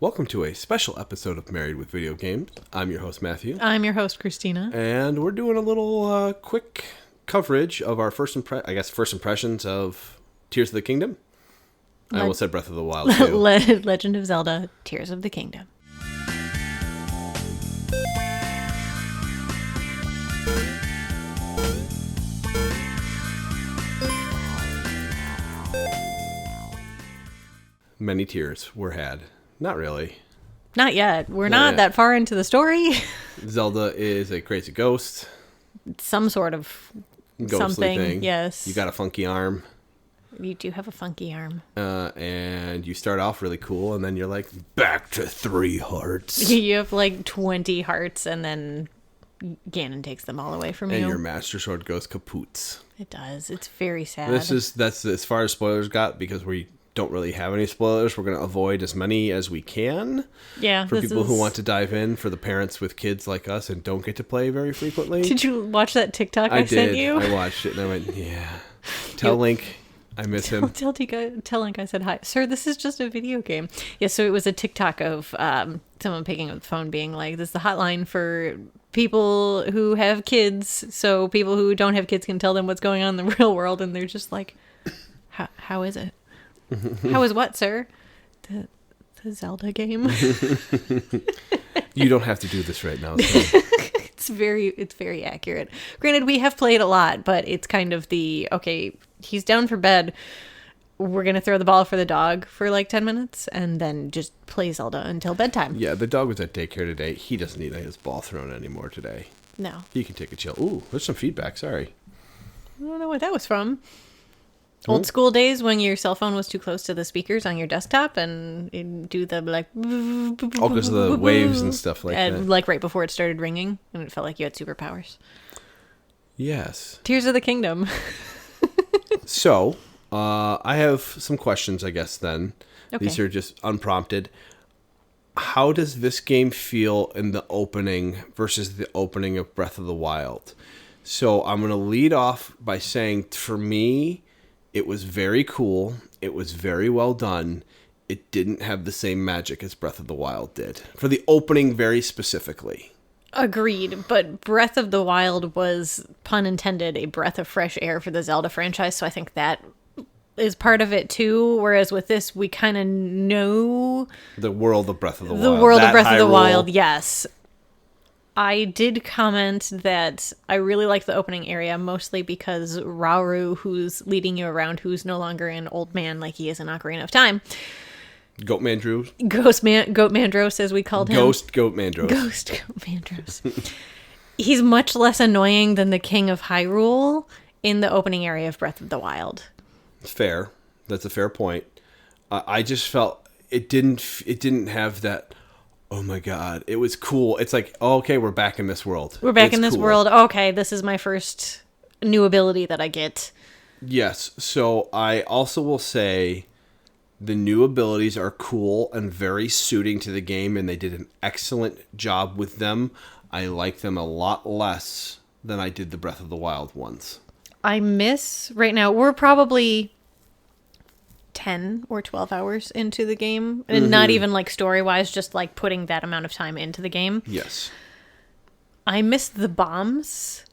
Welcome to a special episode of Married with Video Games. I'm your host, Matthew. I'm your host, Christina. And we're doing a little quick coverage of our first impressions of Tears of the Kingdom. I almost said Breath of the Wild, too. Legend of Zelda, Tears of the Kingdom. Many tears were had. Not really. Not yet. We're not that far into the story. Zelda is a crazy ghost. Some sort of Ghostly something. thing. Yes. You got a funky arm. You do have a funky arm. And you start off really cool, and then you're like, back to 3 hearts. You have like 20 hearts, and then Ganon takes them all away from you. And your Master Sword goes kaput. It does. It's very sad. That's as far as spoilers got, because we don't really have any spoilers. We're going to avoid as many as we can. Yeah. For people who want to dive in, for the parents with kids like us and don't get to play very frequently. Did you watch that TikTok I sent you? I watched it and I went, yeah. Tell Link I miss him. Tell Link I said hi. Sir, this is just a video game. Yeah, so it was a TikTok of someone picking up the phone being like, this is the hotline for people who have kids, so people who don't have kids can tell them what's going on in the real world, and they're just like, how is it? How is what, sir? The Zelda game? You don't have to do this right now. So. It's very accurate. Granted, we have played a lot, but it's kind of okay, he's down for bed. We're going to throw the ball for the dog for like 10 minutes and then just play Zelda until bedtime. Yeah, the dog was at daycare today. He doesn't need his ball thrown anymore today. No. He can take a chill. Ooh, there's some feedback. Sorry. I don't know what that was from. Old school days when your cell phone was too close to the speakers on your desktop and it'd do the like... Oh, because of the waves and stuff like that. Like right before it started ringing and it felt like you had superpowers. Yes. Tears of the Kingdom. So, I have some questions, I guess, then. Okay. These are just unprompted. How does this game feel in the opening versus the opening of Breath of the Wild? So, I'm going to lead off by saying, for me, it was very cool. It was very well done. It didn't have the same magic as Breath of the Wild did. For the opening, very specifically. Agreed, but Breath of the Wild was, pun intended, a breath of fresh air for the Zelda franchise, so I think that is part of it too, whereas with this, we kind of know... The world of Breath of the Wild. The world of Breath of the Hyrule. Wild, yes. I did comment that I really like the opening area, mostly because Rauru, who's leading you around, who's no longer an old man like he is in Ocarina of Time. Goat Mandrews. Goat Mandros, as we called him. Ghost Goat Mandros. Ghost Goat Mandros. He's much less annoying than the King of Hyrule in the opening area of Breath of the Wild. Fair. That's a fair point. I just felt it didn't have that... Oh my god, it was cool. It's like, oh, okay, we're back in this world. We're back in this world. Okay, this is my first new ability that I get. Yes, so I also will say the new abilities are cool and very suiting to the game, and they did an excellent job with them. I like them a lot less than I did the Breath of the Wild ones. I miss, right now, we're probably 10 or 12 hours into the game, and not even like story-wise, just like putting that amount of time into the game. Yes. I miss the bombs.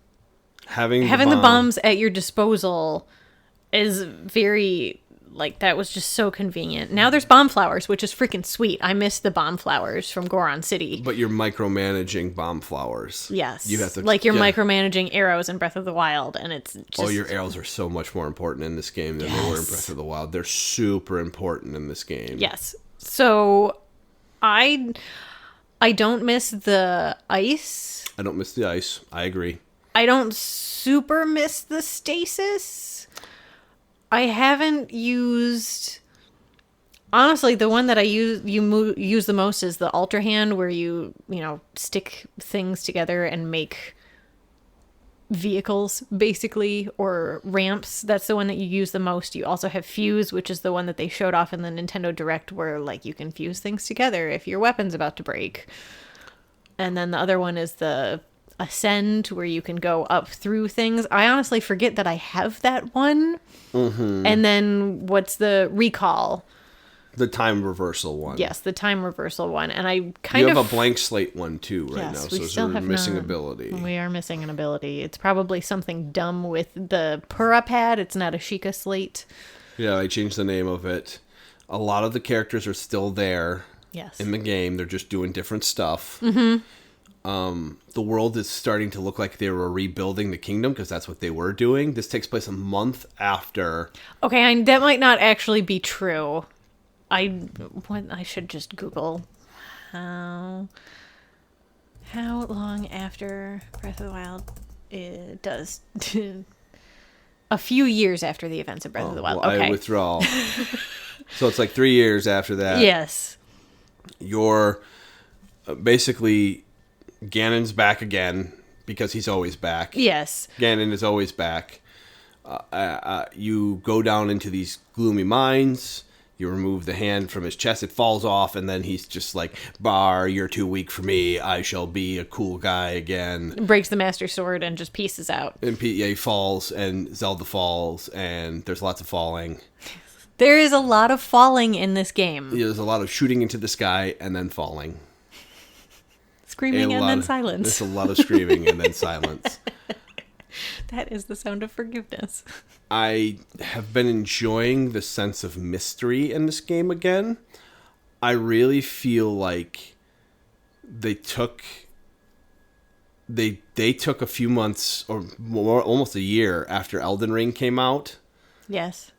Having the bombs at your disposal is very, like, that was just so convenient. Now there's bomb flowers, which is freaking sweet. I miss the bomb flowers from Goron City. But you're micromanaging bomb flowers. Yes. You have to, like, you're micromanaging arrows in Breath of the Wild, and it's just... Oh, your arrows are so much more important in this game than they were in Breath of the Wild. They're super important in this game. Yes. So, I don't miss the ice. I don't miss the ice. I agree. I don't super miss the stasis. I haven't used... Honestly, the one that I use the most is the Alter Hand, where you stick things together and make vehicles, basically, or ramps. That's the one that you use the most. You also have Fuse, which is the one that they showed off in the Nintendo Direct, where like you can fuse things together if your weapon's about to break. And then the other one is the Ascend, where you can go up through things. I honestly forget that I have that one. And then what's the Recall? The time reversal one. Yes, the time reversal one. And I You kind have of... a blank slate one, too, right now. we So still we're have missing not- ability. We are missing an ability. It's probably something dumb with the Pura pad. It's not a Sheikah slate. Yeah, I changed the name of it. A lot of the characters are still there Yes. in the game. They're just doing different stuff. Mm-hmm. The world is starting to look like they were rebuilding the kingdom because that's what they were doing. This takes place a month after. Okay, that might not actually be true. I should just Google how long after Breath of the Wild it does. A few years after the events of Breath of the Wild. Well, okay. I withdraw. So it's like 3 years after that. Yes. You're basically Ganon's back again because he's always back. Yes. Ganon is always back. You go down into these gloomy mines. You remove the hand from his chest. It falls off, and then he's just like, "Bar, you're too weak for me. I shall be a cool guy again." Breaks the Master Sword and just pieces out. And he falls, and Zelda falls, and there's lots of falling. There is a lot of falling in this game. There's a lot of shooting into the sky and then falling. Screaming and then silence. There's a lot of screaming and then silence. That is the sound of forgiveness. I have been enjoying the sense of mystery in this game again. I really feel like they took a few months or more, almost a year after Elden Ring came out Yes.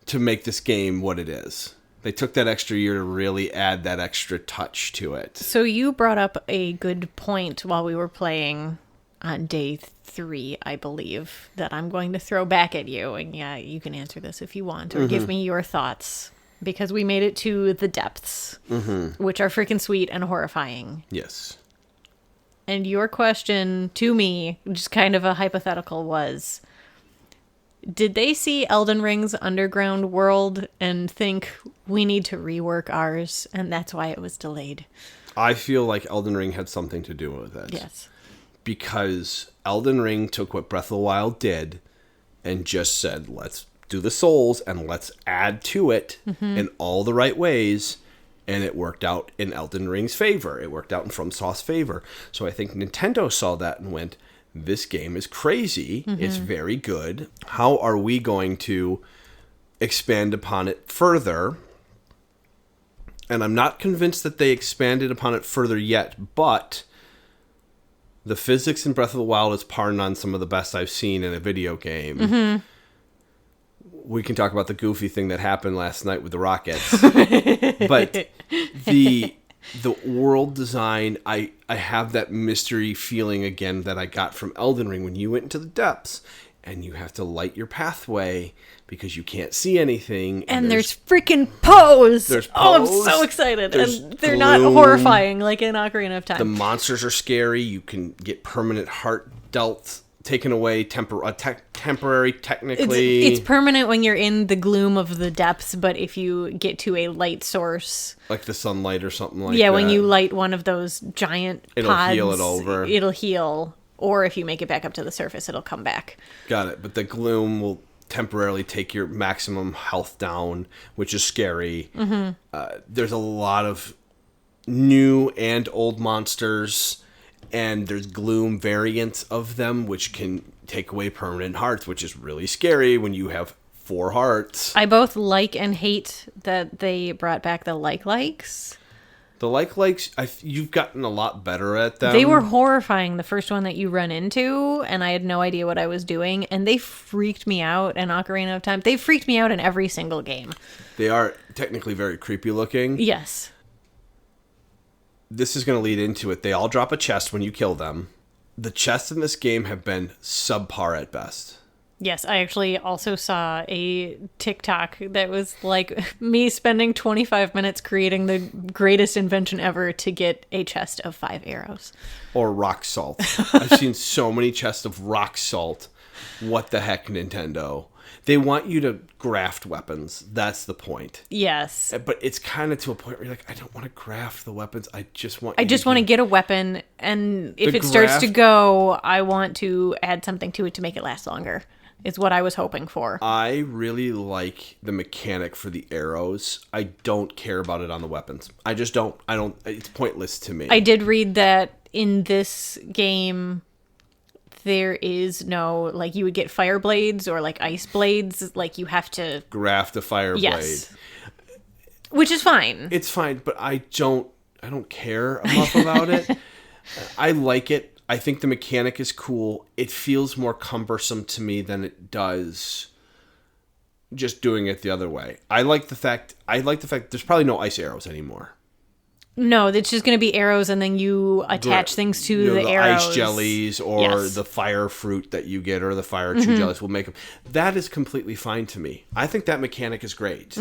to make this game what it is. They took that extra year to really add that extra touch to it. So you brought up a good point while we were playing on day 3, I believe, that I'm going to throw back at you. And yeah, you can answer this if you want, or give me your thoughts. Because we made it to the depths, which are freaking sweet and horrifying. Yes. And your question to me, just kind of a hypothetical, was... Did they see Elden Ring's underground world and think we need to rework ours, and that's why it was delayed? I feel like Elden Ring had something to do with it. Yes. Because Elden Ring took what Breath of the Wild did and just said, let's do the souls and let's add to it in all the right ways. And it worked out in Elden Ring's favor. It worked out in FromSoft's favor. So I think Nintendo saw that and went, this game is crazy. It's very good. How are we going to expand upon it further? And I'm not convinced that they expanded upon it further yet, but the physics in Breath of the Wild is par none some of the best I've seen in a video game. We can talk about the goofy thing that happened last night with the rockets. But the world design, I have that mystery feeling again that I got from Elden Ring when you went into the depths and you have to light your pathway because you can't see anything. And there's freaking pose! There's Oh, I'm pose, so excited. there's And they're not gloom. horrifying like in Ocarina of Time. The monsters are scary. You can get permanent heart dealt, taken away, temporary technically. It's permanent when you're in the gloom of the depths, but if you get to a light source... Like the sunlight or something like that. Yeah, when you light one of those giant It'll pods... heal it over. It'll heal. Or if you make it back up to the surface, it'll come back. Got it. But the gloom will temporarily take your maximum health down, which is scary. There's a lot of new and old monsters, and there's gloom variants of them, which can take away permanent hearts, which is really scary when you have 4 hearts. I both like and hate that they brought back the likes. The likes, you've gotten a lot better at them. They were horrifying, the first one that you run into, and I had no idea what I was doing, and they freaked me out in Ocarina of Time. They freaked me out in every single game. They are technically very creepy looking. Yes. This is going to lead into it. They all drop a chest when you kill them. The chests in this game have been subpar at best. Yes, I actually also saw a TikTok that was like me spending 25 minutes creating the greatest invention ever to get a chest of 5 arrows. Or rock salt. I've seen so many chests of rock salt. What the heck, Nintendo? They want you to graft weapons. That's the point. Yes. But it's kind of to a point where you're like, I don't want to graft the weapons. I just want to get a weapon, and if it starts to go, I want to add something to it to make it last longer. is what I was hoping for. I really like the mechanic for the arrows. I don't care about it on the weapons. I just don't. It's pointless to me. I did read that in this game, there is no, like, you would get fire blades or, like, ice blades. Like, you have to... graft a fire blade. Which is fine. It's fine, but I don't care enough about it. I like it. I think the mechanic is cool. It feels more cumbersome to me than it does just doing it the other way. I like the fact there's probably no ice arrows anymore. No, it's just going to be arrows, and then you attach things to the arrows. Ice jellies or the fire fruit that you get, or the fire chew jellies will make them. That is completely fine to me. I think that mechanic is great.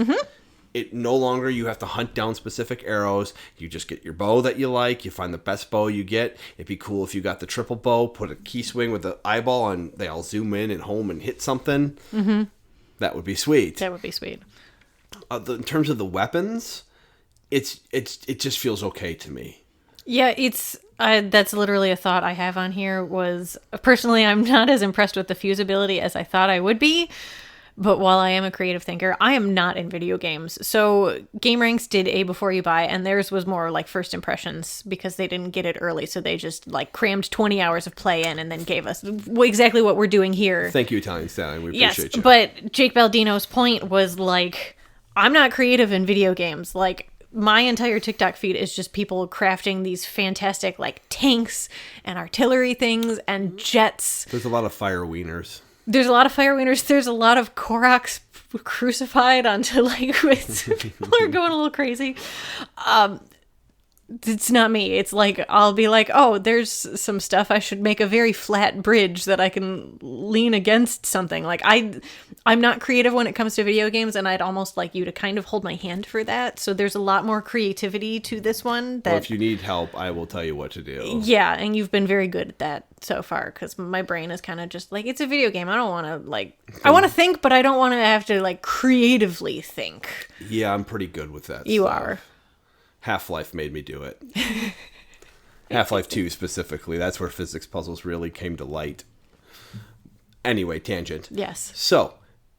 It no longer you have to hunt down specific arrows. You just get your bow that you like. You find the best bow you get. It'd be cool if you got the triple bow, put a key swing with the eyeball, and they all zoom in and home and hit something. That would be sweet. That would be sweet. In terms of the weapons, it just feels okay to me. Yeah, that's literally a thought I have on here. Was personally, I'm not as impressed with the fusibility as I thought I would be. But while I am a creative thinker, I am not in video games. So GameRanks did a before you buy, and theirs was more like first impressions because they didn't get it early. So they just like crammed 20 hours of play in and then gave us exactly what we're doing here. Thank you, Italian Stallion. We appreciate you. But Jake Baldino's point was like, I'm not creative in video games. Like, my entire TikTok feed is just people crafting these fantastic like tanks and artillery things and jets. There's a lot of fire wieners. There's a lot of fire wieners. There's a lot of Koroks crucified onto, like, people are going a little crazy. It's not me. It's like, I'll be like, oh, there's some stuff. I should make a very flat bridge that I can lean against something. Like, I'm not creative when it comes to video games, and I'd almost like you to kind of hold my hand for that. So there's a lot more creativity to this one. Well, if you need help, I will tell you what to do. Yeah, and you've been very good at that so far, because my brain is kind of just like, it's a video game. I don't want to, like, I want to think, but I don't want to have to, like, creatively think. Yeah, I'm pretty good with that You stuff. are. Half-Life made me do it. Half-Life 2 specifically. That's where physics puzzles really came to light. Anyway, tangent. Yes. So,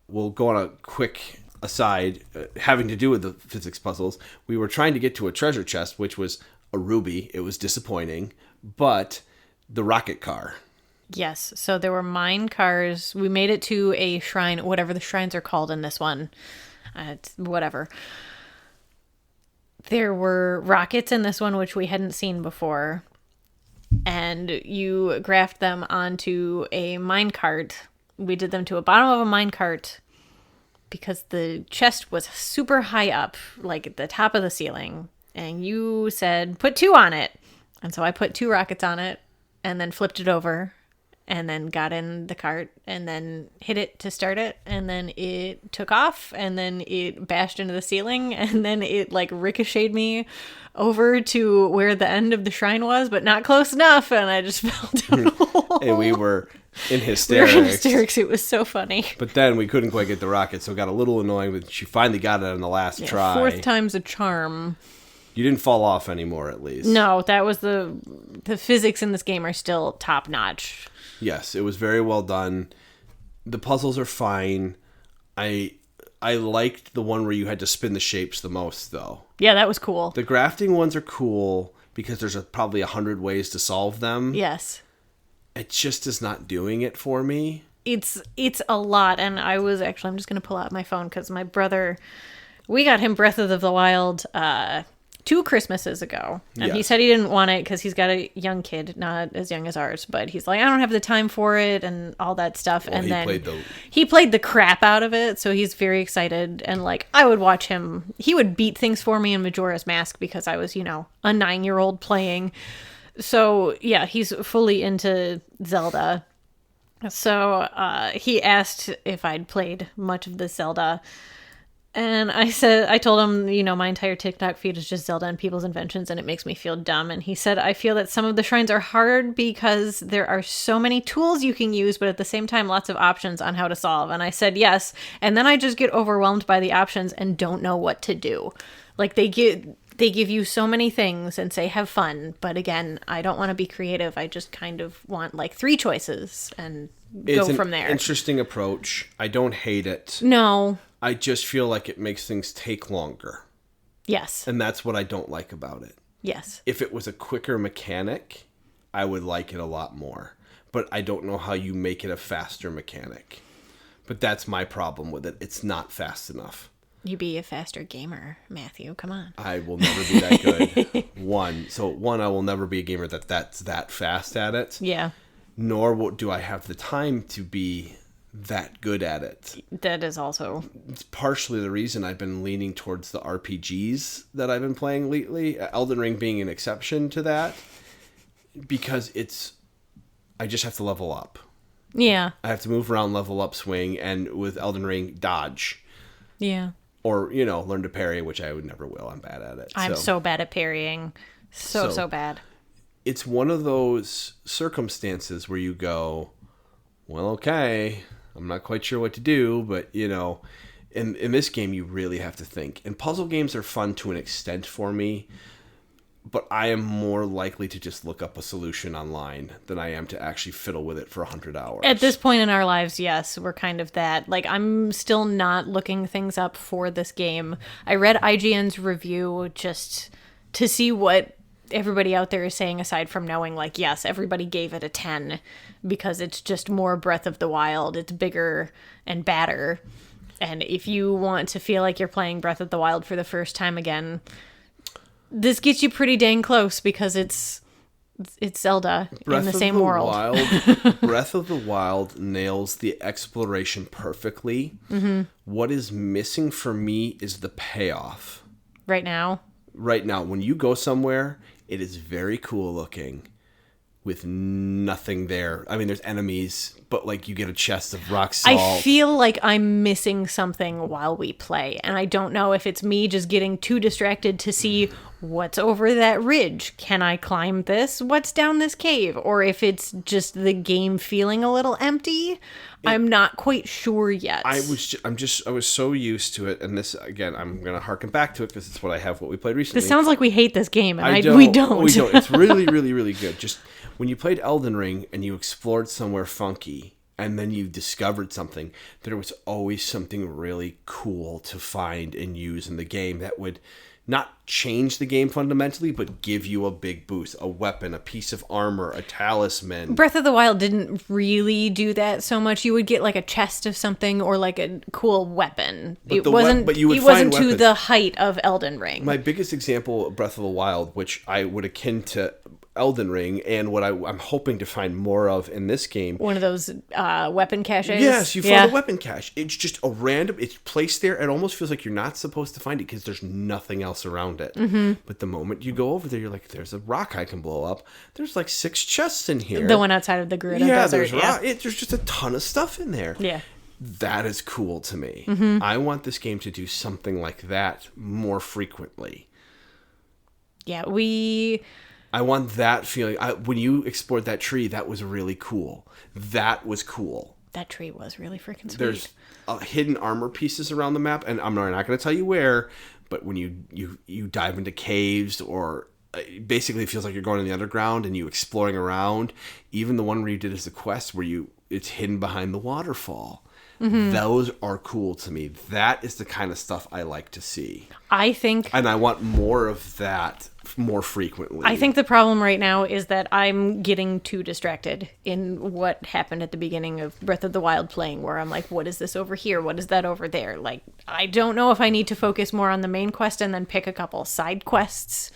we'll go on a quick aside having to do with the physics puzzles. We were trying to get to a treasure chest, which was a ruby. It was disappointing. But the rocket car. Yes. So there were mine cars. We made it to a shrine, whatever the shrines are called in this one. Whatever. There were rockets in this one, which we hadn't seen before. And you graft them onto a minecart. We did them to a bottom of a minecart because the chest was super high up, like at the top of the ceiling. And you said, put 2 on it. And so I put 2 rockets on it and then flipped it over and then got in the cart and then hit it to start it. And then it took off and then it bashed into the ceiling and then it like ricocheted me over to where the end of the shrine was, but not close enough. And I just fell down a hole. And we were in hysterics. We were in hysterics. It was so funny. But then we couldn't quite get the rocket, so it got a little annoying, but she finally got it on the last try. 4th time's a charm. You didn't fall off anymore, at least. No, that was the physics in this game are still top notch. Yes, it was very well done. The puzzles are fine. I liked the one where you had to spin the shapes the most, though. Yeah, that was cool. The grafting ones are cool because there's probably 100 ways to solve them. Yes. It just is not doing it for me. It's a lot, and I'm just going to pull out my phone because my brother, we got him Breath of the Wild 2 Christmases ago. And he said he didn't want it because he's got a young kid, not as young as ours, but he's like, I don't have the time for it and all that stuff. Well, and then he played the crap out of it, so he's very excited. And like, I would watch him. He would beat things for me in Majora's Mask because I was, a 9-year-old playing. So yeah, he's fully into Zelda. So he asked if I'd played much of the Zelda. And I told him, my entire TikTok feed is just Zelda and people's inventions, and it makes me feel dumb. And he said, I feel that some of the shrines are hard because there are so many tools you can use, but at the same time, lots of options on how to solve. And I said, yes. And then I just get overwhelmed by the options and don't know what to do. Like, they give you so many things and say have fun, but again, I don't want to be creative. I just kind of want like 3 choices and go from there. It's an interesting approach. I don't hate it. No. I just feel like it makes things take longer. Yes. And that's what I don't like about it. Yes. If it was a quicker mechanic, I would like it a lot more. But I don't know how you make it a faster mechanic. But that's my problem with it. It's not fast enough. You be a faster gamer, Matthew. Come on. I will never be that good. One, I will never be a gamer that's that fast at it. Yeah. Nor do I have the time to be that good at it. That is also... It's partially the reason I've been leaning towards the RPGs that I've been playing lately. Elden Ring being an exception to that. Because I just have to level up. Yeah. I have to move around, level up, swing, and with Elden Ring, dodge. Yeah. Or, learn to parry, which I would never will. I'm bad at it. I'm so bad at parrying. So bad. It's one of those circumstances where you go, well, okay, I'm not quite sure what to do, but, in this game, you really have to think. And puzzle games are fun to an extent for me, but I am more likely to just look up a solution online than I am to actually fiddle with it for 100 hours. At this point in our lives, yes, we're kind of that. Like, I'm still not looking things up for this game. I read IGN's review just to see what everybody out there is saying, aside from knowing, like, yes, everybody gave it a 10 because it's just more Breath of the Wild. It's bigger and badder. And if you want to feel like you're playing Breath of the Wild for the first time again... This gets you pretty dang close because it's Zelda in the same world. Breath of the Wild nails the exploration perfectly. Mm-hmm. What is missing for me is the payoff. Right now, when you go somewhere, it is very cool looking with nothing there. I mean, there's enemies, but like you get a chest of rock salt. I feel like I'm missing something while we play, and I don't know if it's me just getting too distracted to see what's over that ridge. Can I climb this? What's down this cave? Or if it's just the game feeling a little empty. I'm not quite sure yet. I was so used to it, and this again, I'm gonna harken back to it because it's what we played recently. This sounds like we hate this game, and we don't. We don't. It's really, really, really good. Just when you played Elden Ring and you explored somewhere funky, and then you discovered something, there was always something really cool to find and use in the game that would not change the game fundamentally, but give you a big boost, a weapon, a piece of armor, a talisman. Breath of the Wild didn't really do that so much. You would get like a chest of something or like a cool weapon. It wasn't to the height of Elden Ring. My biggest example of Breath of the Wild, which I would akin to Elden Ring, and what I'm hoping to find more of in this game. One of those weapon caches? Yes, you find a weapon cache. It's just a random, it's placed there. It almost feels like you're not supposed to find it because there's nothing else around it. Mm-hmm. But the moment you go over there, you're like, there's a rock I can blow up. There's like 6 chests in here. The one outside of the Gerudo Desert. There's just a ton of stuff in there. Yeah. That is cool to me. Mm-hmm. I want this game to do something like that more frequently. Yeah, I want that feeling. When you explored that tree, that was really cool. That was cool. That tree was really freaking sweet. There's hidden armor pieces around the map, and I'm not going to tell you where, but when you dive into caves, or basically it feels like you're going in the underground and you exploring around. Even the one where you did as a quest where it's hidden behind the waterfall. Mm-hmm. Those are cool to me. That is the kind of stuff I like to see. And I want more of that more frequently. I think the problem right now is that I'm getting too distracted in what happened at the beginning of Breath of the Wild playing, where I'm like, what is this over here? What is that over there? Like, I don't know if I need to focus more on the main quest and then pick a couple side quests.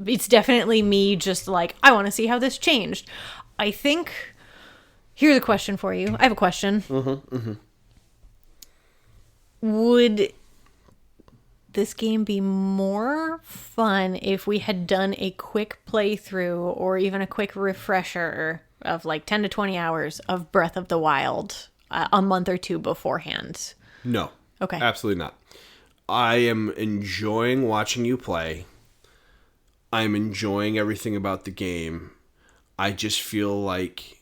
It's definitely me just like, I want to see how this changed. I think... Here's a question for you. I have a question. Mm-hmm, mm-hmm. Would this game be more fun if we had done a quick playthrough or even a quick refresher of like 10 to 20 hours of Breath of the Wild a month or two beforehand? No. Okay. Absolutely not. I am enjoying watching you play. I'm enjoying everything about the game. I just feel like...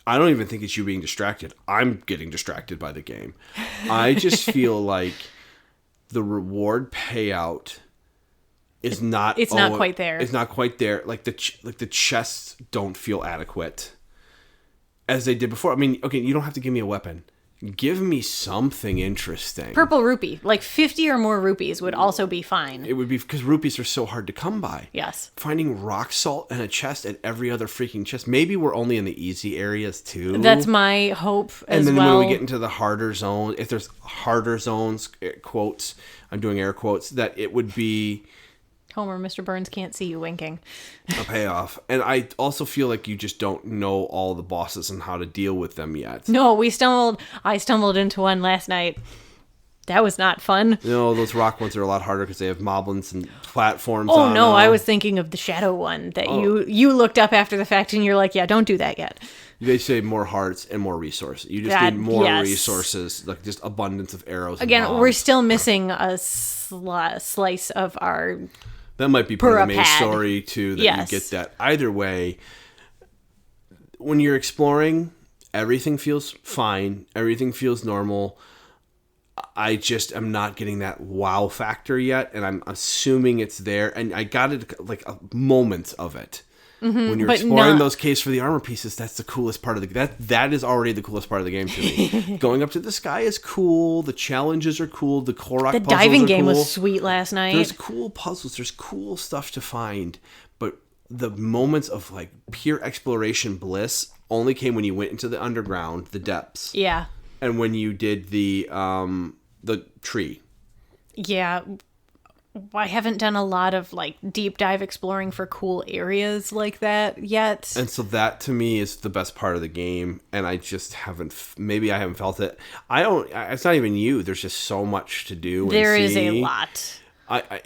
I don't even think it's you being distracted. I'm getting distracted by the game. I just feel like the reward payout is not. It's not quite there. It's not quite there. Like the chests don't feel adequate as they did before. I mean, okay, you don't have to give me a weapon. Give me something interesting. Purple rupee. Like 50 or more rupees would also be fine. It would be because rupees are so hard to come by. Yes. Finding rock salt and a chest at every other freaking chest. Maybe we're only in the easy areas too. That's my hope as well. And then when we get into the harder zone, if there's harder zones, quotes, I'm doing air quotes, that it would be... Homer, Mr. Burns can't see you winking. A payoff. And I also feel like you just don't know all the bosses and how to deal with them yet. No, I stumbled into one last night. That was not fun. No, those rock ones are a lot harder because they have moblins and platforms Oh, on no, them. I was thinking of the shadow one that you looked up after the fact and you're like, yeah, don't do that yet. They say more hearts and more resources. You just need more resources, like just abundance of arrows. Again, we're still missing a slice of our... That might be part of the main Purapad. story, too, that Yes. you get that. Either way, when you're exploring, everything feels fine. Everything feels normal. I just am not getting that wow factor yet, and I'm assuming it's there. And I got it, like, a moment of it. When you're exploring those caves for the armor pieces, that's the coolest part of the... That is already the coolest part of the game to me. Going up to the sky is cool. The challenges are cool. The Korok puzzles are cool. The diving game was sweet last night. There's cool puzzles. There's cool stuff to find. But the moments of, like, pure exploration bliss only came when you went into the underground, the depths. Yeah. And when you did the tree. Yeah. I haven't done a lot of like deep dive exploring for cool areas like that yet. And so that to me is the best part of the game. And I just haven't, maybe I haven't felt it. It's not even you. There's just so much to do. There is a lot.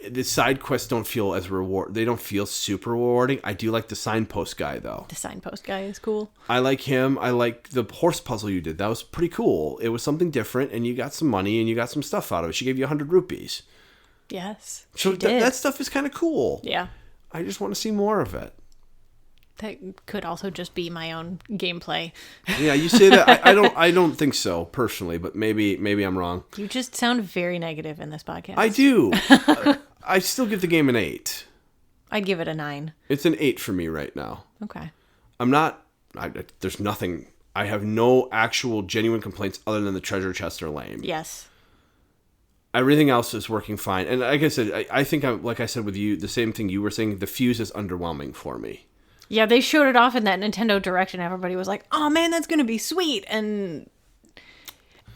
The side quests don't feel as they don't feel super rewarding. I do like the signpost guy though. The signpost guy is cool. I like him. I like the horse puzzle you did. That was pretty cool. It was something different and you got some money and you got some stuff out of it. She gave you 100 rupees. Yes, So she did. that stuff is kind of cool. Yeah. I just want to see more of it. That could also just be my own gameplay. Yeah, you say that. I don't think so personally, but maybe I'm wrong. You just sound very negative in this podcast. I do. I still give the game an 8. I'd give it a 9. It's an 8 for me right now. Okay. I'm not. There's nothing. I have no actual genuine complaints other than the treasure chests are lame. Yes. Everything else is working fine. And like I said, I think, like I said with you, the same thing you were saying, the fuse is underwhelming for me. Yeah, they showed it off in that Nintendo Direct and everybody was like, oh man, that's going to be sweet. And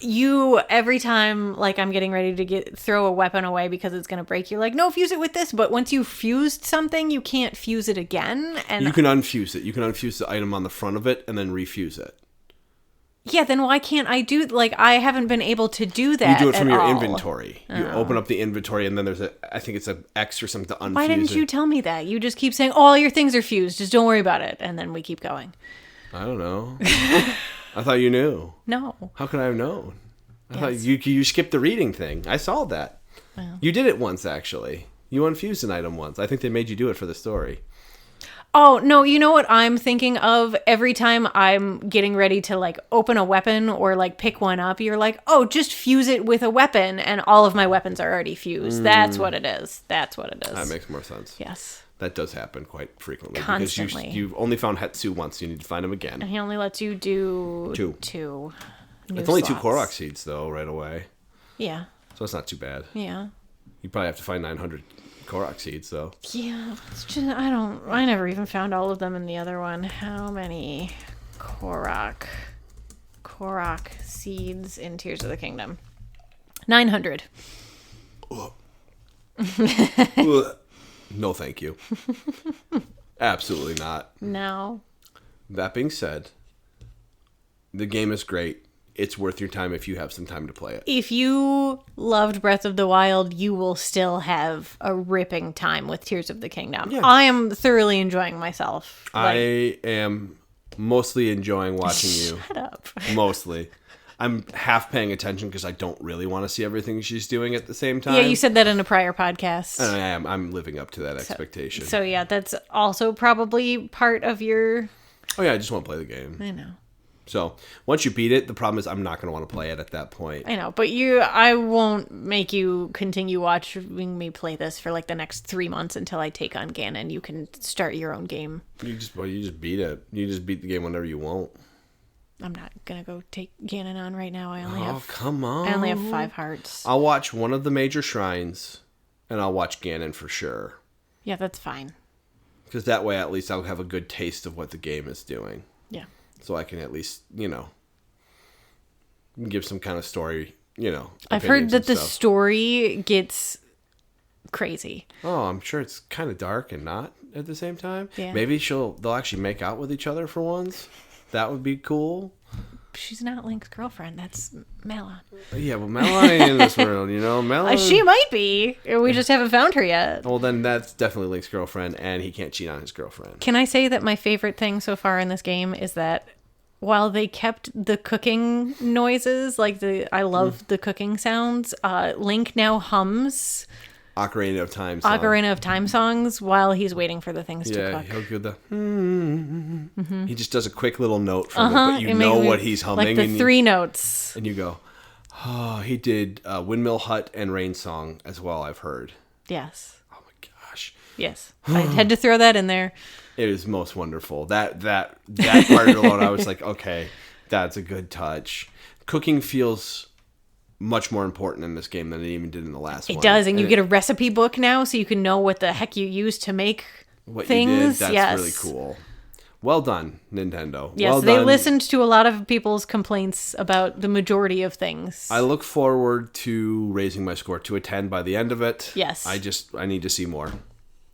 every time, like, I'm getting ready to throw a weapon away because it's going to break, you're like, no, fuse it with this. But once you fused something, you can't fuse it again. And you can unfuse it. You can unfuse the item on the front of it and then refuse it. Yeah, then why can't I I haven't been able to do that. You do it from your all. inventory. You open up the inventory and then there's I think it's an X or something to unfuse. Why didn't you tell me that? You just keep saying, oh, all your things are fused. Just don't worry about it. And then we keep going. I don't know. I thought you knew. No. How could I have known? I thought you skipped the reading thing. I saw that. Well. You did it once, actually. You unfused an item once. I think they made you do it for the story. Oh, no, you know what I'm thinking of? Every time I'm getting ready to, like, open a weapon or, like, pick one up, you're like, oh, just fuse it with a weapon, and all of my weapons are already fused. That's what it is. That's what it is. That makes more sense. Yes. That does happen quite frequently. Constantly. Because you've only found Hetsu once. You need to find him again. And he only lets you do... Two. New It's only slots. 2 Korok seeds, though, right away. Yeah. So it's not too bad. Yeah. You probably have to find 900 Korok seeds, though. Yeah, it's just, I never even found all of them in the other one. How many Korok seeds in Tears of the Kingdom? 900. No, thank you. Absolutely not. No. That being said, the game is great. It's worth your time if you have some time to play it. If you loved Breath of the Wild, you will still have a ripping time with Tears of the Kingdom. Yeah. I am thoroughly enjoying myself. I am mostly enjoying watching you. Shut up. Mostly. I'm half paying attention because I don't really want to see everything she's doing at the same time. Yeah, you said that in a prior podcast. And I am. I'm living up to that expectation. So yeah, that's also probably part of your... Oh yeah, I just want to play the game. I know. So once you beat it, the problem is I'm not going to want to play it at that point. I know, but I won't make you continue watching me play this for like the next 3 months until I take on Ganon. You can start your own game. You just beat it. You just beat the game whenever you want. I'm not gonna go take Ganon on right now. Come on. I only have 5 hearts. I'll watch one of the major shrines, and I'll watch Ganon for sure. Yeah, that's fine. Because that way, at least I'll have a good taste of what the game is doing. Yeah. So I can at least, give some kind of story, I've heard that the story gets crazy. Oh, I'm sure it's kind of dark and not at the same time. Yeah. Maybe they'll actually make out with each other for once. That would be cool. She's not Link's girlfriend. That's Malon. Yeah, well, Malon ain't in this world, Malon... She might be. We just haven't found her yet. Well, then that's definitely Link's girlfriend, and he can't cheat on his girlfriend. Can I say that my favorite thing so far in this game is that while they kept the cooking noises, I love the cooking sounds, Link now hums Ocarina of Time songs while he's waiting for the things to cook. Yeah, he'll do the... He just does a quick little note from it, but you know what he's humming. Like the 3 notes. And you go, oh, he did Windmill Hut and Rain Song as well, I've heard. Yes. Oh my gosh. Yes. I had to throw that in there. It is most wonderful. That part alone, I was like, okay, that's a good touch. Cooking feels much more important in this game than it even did in the last one. It does, and you get a recipe book now, so you can know what the heck you use to make things. You did, that's really cool. Well done, Nintendo. Yes, well they done. listened to a lot of people's complaints about the majority of things. I look forward to raising my score to a 10 by the end of it. Yes. I need to see more.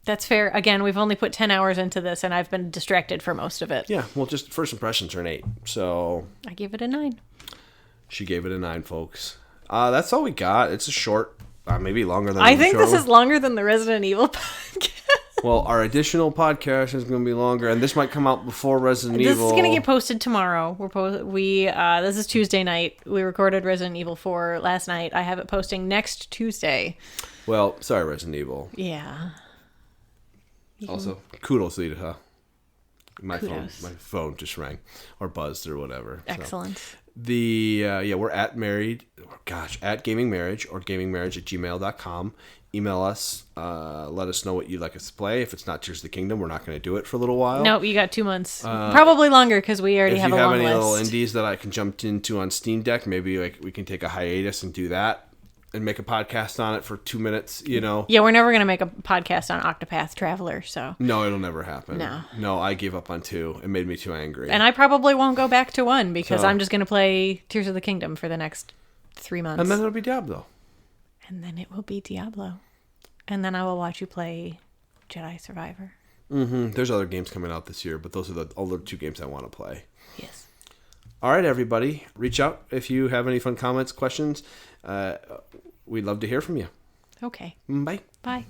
That's fair. Again, we've only put 10 hours into this, and I've been distracted for most of it. Yeah, well, just first impressions are an 8, so... I give it a 9. She gave it a 9, folks. That's all we got. It's a short, maybe longer than I think this is longer than the Resident Evil podcast. Well, our additional podcast is going to be longer, and this might come out before Resident Evil. This is going to get posted tomorrow. This is Tuesday night. We recorded Resident Evil 4 last night. I have it posting next Tuesday. Well, sorry, Resident Evil. Yeah. Also, kudos, Lita. My Kudos. phone just rang or buzzed or whatever. Excellent. So. We're at Gaming Marriage or gamingmarriage@gmail.com. Email us. Let us know what you'd like us to play. If it's not Tears of the Kingdom, we're not going to do it for a little while. No, you got 2 months. Probably longer because we already have a long list. If you have any little indies that I can jump into on Steam Deck, maybe we can take a hiatus and do that and make a podcast on it for 2 minutes, Yeah, we're never going to make a podcast on Octopath Traveler, so... No, it'll never happen. No, I gave up on 2. It made me too angry. And I probably won't go back to 1 because I'm just going to play Tears of the Kingdom for the next 3 months. And then it'll be Diablo. And then it will be Diablo. And then I will watch you play Jedi Survivor. Mm-hmm. There's other games coming out this year, but those are the other 2 games I want to play. Yes. All right, everybody. Reach out if you have any fun comments, questions. We'd love to hear from you. Okay. Bye. Bye.